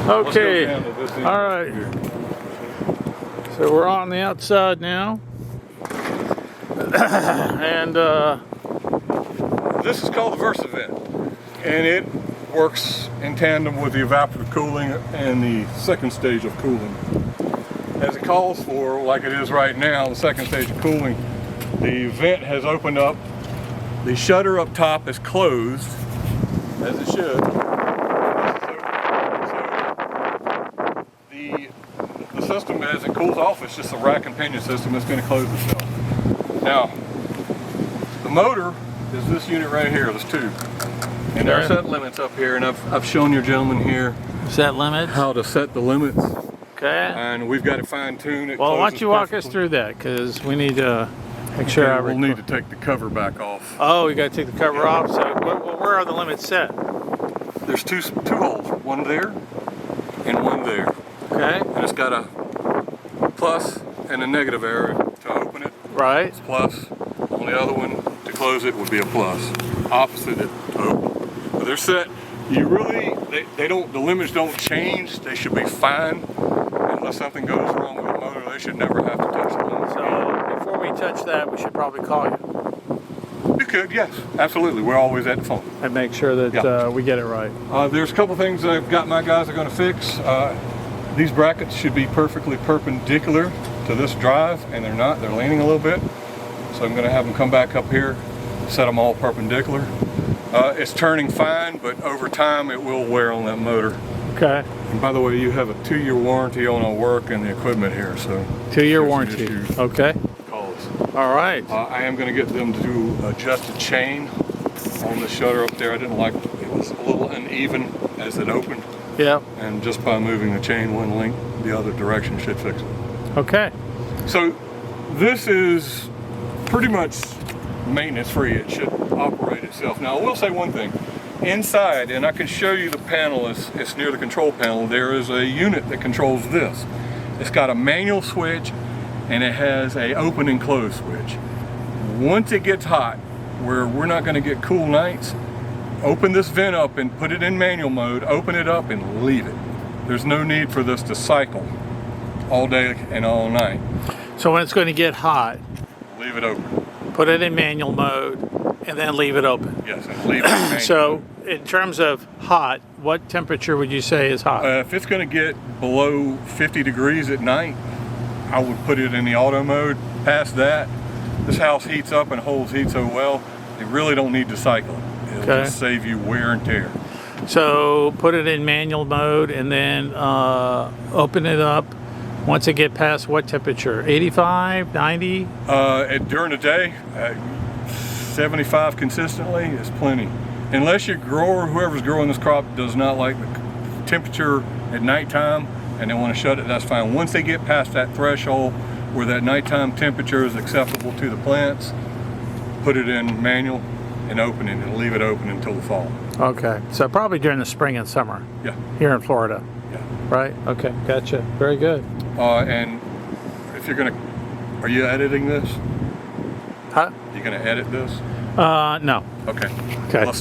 Okay, all right. So we're on the outside now. And this is called the Versa vent, and it works in tandem with the evaporative cooling and the second stage of cooling. As it calls for, like it is right now, the second stage of cooling, the vent has opened up. The shutter up top is closed, as it should. The system, as it cools off, it's just a rack and pinion system that's going to close itself. Now, the motor is this unit right here, this tube. And there are set limits up here, and I've shown your gentleman here set limits, how to set the limits. Okay. And we've got to fine tune it. Well, why don't you walk us through that, because we need to make sure we'll need to take the cover back off. Oh, you got to take the cover off. So where are the limits set? There's two holes, one there and one there. Okay. And it's got a plus and a negative arrow to open it. Right. It's plus. On the other one, to close it, would be a plus. Opposite it to open. But they're set. You really, they don't, the limits don't change. They should be fine. Unless something goes wrong with the motor, they should never have to touch the limits. So before we touch that, we should probably call you. You could, yes, absolutely. We're always at the phone. And make sure that we get it right. There's a couple things I've got my guys are going to fix. These brackets should be perfectly perpendicular to this drive, and they're not. They're leaning a little bit. So I'm going to have them come back up here, set them all perpendicular. It's turning fine, but over time it will wear on that motor. Okay. And by the way, you have a 2-year warranty on our work and the equipment here. So 2-year warranty. Okay. Call us. All right. I am going to get them to adjust the chain on the shutter up there. I didn't like it was a little uneven as it opened. Yeah. And just by moving the chain one link the other direction should fix it. Okay. So this is pretty much maintenance free. It should operate itself. Now I will say one thing. Inside, and I can show you the panel, it's near the control panel, there is a unit that controls this. It's got a manual switch and it has a open and close switch. Once it gets hot, where we're not going to get cool nights, open this vent up and put it in manual mode, open it up and leave it. There's no need for this to cycle all day and all night. So when it's going to get hot, leave it open. Put it in manual mode and then leave it open. Yes, and leave it in manual So mode. in terms of hot, what temperature would you say is hot? If it's going to get below 50 degrees at night, I would put it in the auto mode. Past that, this house heats up and holds heat so well, you really don't need to cycle it. It'll just save you wear and tear. So put it in manual mode and then open it up. Once it get past what temperature? 85, 90? During the day, 75 consistently is plenty. Unless your grower, whoever's growing this crop, does not like the temperature at nighttime and they want to shut it, that's fine. Once they get past that threshold where that nighttime temperature is acceptable to the plants, put it in manual and open it and leave it open until the fall. Okay, so probably during the spring and summer. Yeah. Here in Florida. Yeah. Right? Okay, gotcha. Very good. And if you're gonna, are you editing this? Huh? You gonna edit this? No. Okay. Okay. Let's